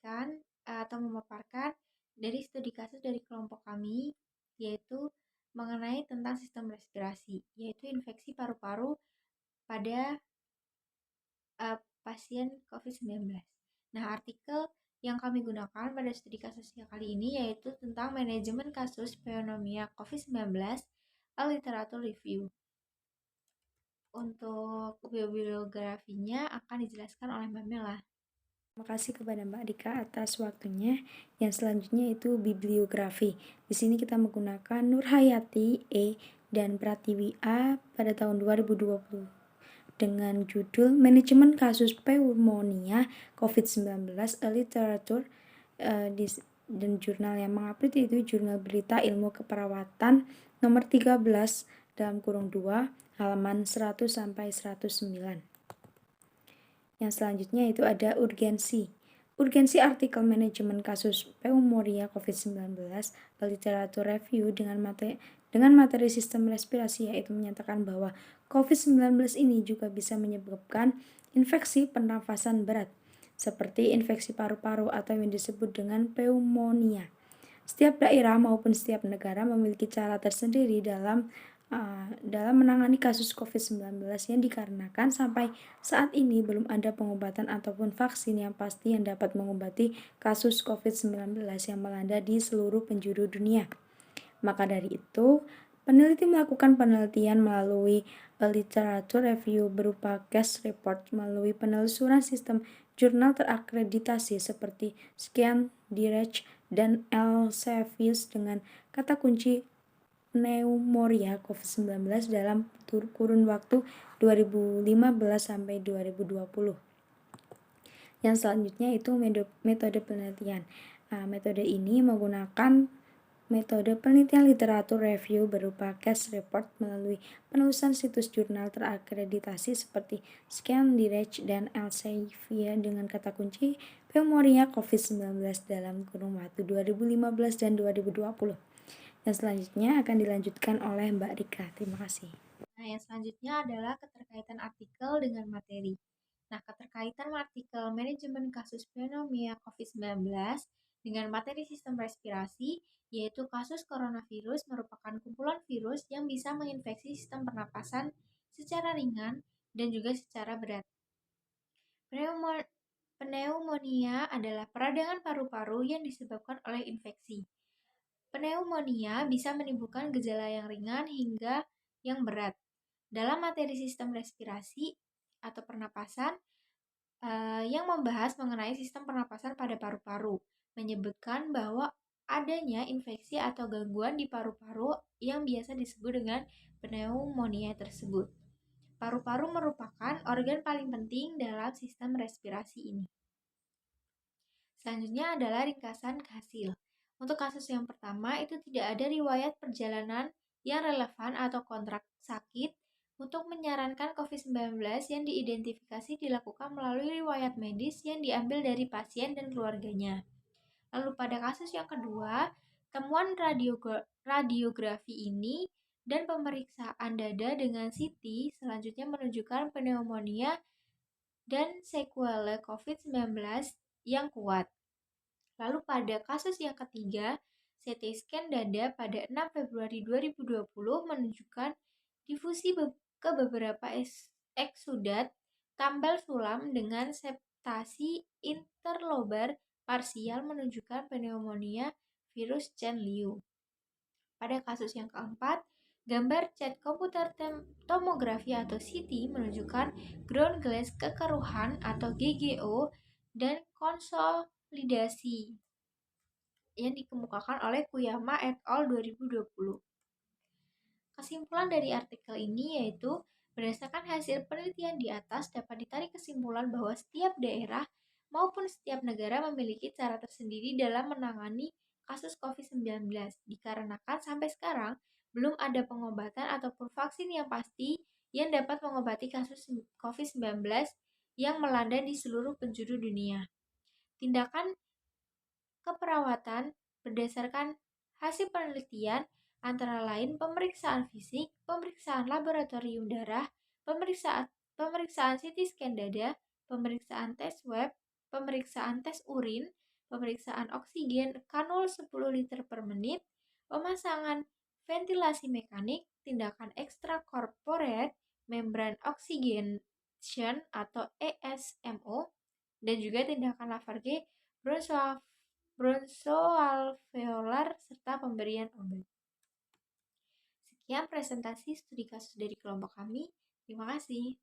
menyampaikan atau memaparkan dari studi kasus dari kelompok kami, yaitu mengenai tentang sistem respirasi, yaitu infeksi paru-paru pada pasien COVID-19. Nah, artikel yang kami gunakan pada studi kasusnya kali ini yaitu tentang manajemen kasus pneumonia COVID-19, a literature review. Untuk bibliografinya akan dijelaskan oleh Mbak Mela. Terima kasih kepada Mbak Rika atas waktunya. Yang selanjutnya itu bibliografi. Di sini kita menggunakan Nurhayati E dan Pratiwi A pada tahun 2020 dengan judul Manajemen Kasus Pneumonia COVID-19 a Literature dan jurnal yang mengupload itu Jurnal Berita Ilmu Keperawatan nomor 13 dalam kurung 2 halaman 100 sampai 109. Yang selanjutnya itu ada urgensi. Urgensi artikel manajemen kasus pneumonia COVID-19 literatur review dengan materi sistem respirasi, yaitu menyatakan bahwa COVID-19 ini juga bisa menyebabkan infeksi pernafasan berat seperti infeksi paru-paru atau yang disebut dengan pneumonia. Setiap daerah maupun setiap negara memiliki cara tersendiri dalam menangani kasus COVID-19 yang dikarenakan sampai saat ini belum ada pengobatan ataupun vaksin yang pasti yang dapat mengobati kasus COVID-19 yang melanda di seluruh penjuru dunia. Maka dari itu, peneliti melakukan penelitian melalui literatur review berupa case report melalui penelusuran sistem jurnal terakreditasi seperti Scan, Direct, dan Elsevier dengan kata kunci pneumonia COVID-19 dalam kurun waktu 2015 sampai 2020. Yang selanjutnya itu metode penelitian. Metode ini menggunakan metode penelitian literatur review berupa case report melalui penulisan situs jurnal terakreditasi seperti Scan, Direct, dan Elsevier dengan kata kunci pneumonia COVID-19 dalam kurun waktu 2015 dan 2020. Yang selanjutnya akan dilanjutkan oleh Mbak Rika. Terima kasih. Nah, yang selanjutnya adalah keterkaitan artikel dengan materi. Nah, keterkaitan artikel manajemen kasus pneumonia COVID-19 dengan materi sistem respirasi, yaitu kasus coronavirus merupakan kumpulan virus yang bisa menginfeksi sistem pernapasan secara ringan dan juga secara berat. Pneumonia adalah peradangan paru-paru yang disebabkan oleh infeksi. Pneumonia bisa menimbulkan gejala yang ringan hingga yang berat. Dalam materi sistem respirasi atau pernapasan yang membahas mengenai sistem pernapasan pada paru-paru, menyebutkan bahwa adanya infeksi atau gangguan di paru-paru yang biasa disebut dengan pneumonia tersebut. Paru-paru merupakan organ paling penting dalam sistem respirasi ini. Selanjutnya adalah ringkasan hasil. Untuk kasus yang pertama, itu tidak ada riwayat perjalanan yang relevan atau kontrak sakit untuk menyarankan COVID-19 yang diidentifikasi dilakukan melalui riwayat medis yang diambil dari pasien dan keluarganya. Lalu pada kasus yang kedua, temuan radiografi ini dan pemeriksaan dada dengan CT selanjutnya menunjukkan pneumonia dan sekuele COVID-19 yang kuat. Lalu pada kasus yang ketiga, CT scan dada pada 6 Februari 2020 menunjukkan difusi ke beberapa eksudat tambal sulam dengan septasi interlobar parsial menunjukkan pneumonia virus Chen Liu. Pada kasus yang keempat, gambar CT komputer tomografi atau CT menunjukkan ground glass kekeruhan atau GGO dan konsolidasi yang dikemukakan oleh Kuyama et al. 2020. Kesimpulan dari artikel ini yaitu, berdasarkan hasil penelitian di atas dapat ditarik kesimpulan bahwa setiap daerah maupun setiap negara memiliki cara tersendiri dalam menangani kasus COVID-19, dikarenakan sampai sekarang belum ada pengobatan ataupun vaksin yang pasti yang dapat mengobati kasus COVID-19 yang melanda di seluruh penjuru dunia. Tindakan keperawatan berdasarkan hasil penelitian antara lain pemeriksaan fisik, pemeriksaan laboratorium darah, pemeriksaan CT scan dada, pemeriksaan tes swab, pemeriksaan tes urin, pemeriksaan oksigen kanul 10 liter per menit, pemasangan ventilasi mekanik, tindakan ekstrakorporat, membran oxygenation atau ESMO, dan juga tindakan Lafarge bronchoalveolar serta pemberian obat. Sekian presentasi studi kasus dari kelompok kami. Terima kasih.